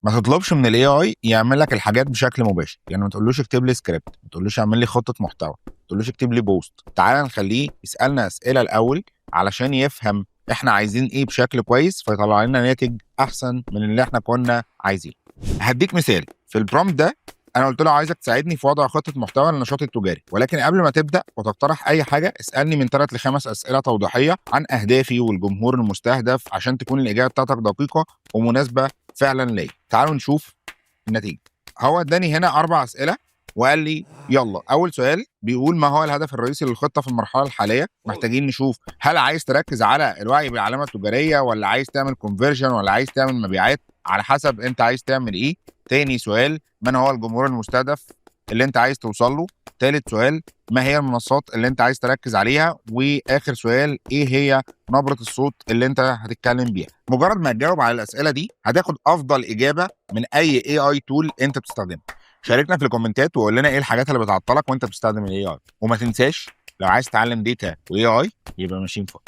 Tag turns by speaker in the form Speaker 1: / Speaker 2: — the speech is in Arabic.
Speaker 1: ما تطلبش من الاي اي يعمل لك الحاجات بشكل مباشر، يعني ما تقولوش اكتب لي سكريبت، ما تقولوش اعمل لي خطه محتوى، ما تقولوش اكتب لي بوست. تعال نخليه يسالنا اسئله الاول علشان يفهم احنا عايزين ايه بشكل كويس، فيطلع لنا ناتج احسن من اللي احنا كنا عايزينه. هديك مثال في البرومبت ده. انا قلت له عايزك تساعدني في وضع خطه محتوى للنشاط التجاري، ولكن قبل ما تبدا وتقترح اي حاجه اسالني من 3 ل 5 اسئله توضيحيه عن اهدافي والجمهور المستهدف عشان تكون الاجابه بتاعتك دقيقه ومناسبه فعلا ليا. تعالوا نشوف النتيجه. هو اداني هنا 4 اسئله وقال لي يلا. اول سؤال بيقول ما هو الهدف الرئيسي للخطه في المرحله الحاليه. محتاجين نشوف هل عايز تركز على الوعي بالعلامه التجاريه، ولا عايز تعمل كونفرجن، ولا عايز تعمل مبيعات، على حسب انت عايز تعمل ايه. تاني سؤال من هو الجمهور المستهدف اللي انت عايز توصل له. تالت سؤال ما هي المنصات اللي انت عايز تركز عليها. واخر سؤال ايه هي نبرة الصوت اللي انت هتتكلم بيها. مجرد ما تجاوب على الاسئله دي هتاخد افضل اجابه من اي اي تول انت بتستخدمها. شاركنا في الكومنتات وقول لنا ايه الحاجات اللي بتعطلك وانت بتستخدم الاي اي. وما تنساش لو عايز تتعلم داتا واي اي يبقى ماشيين فوق.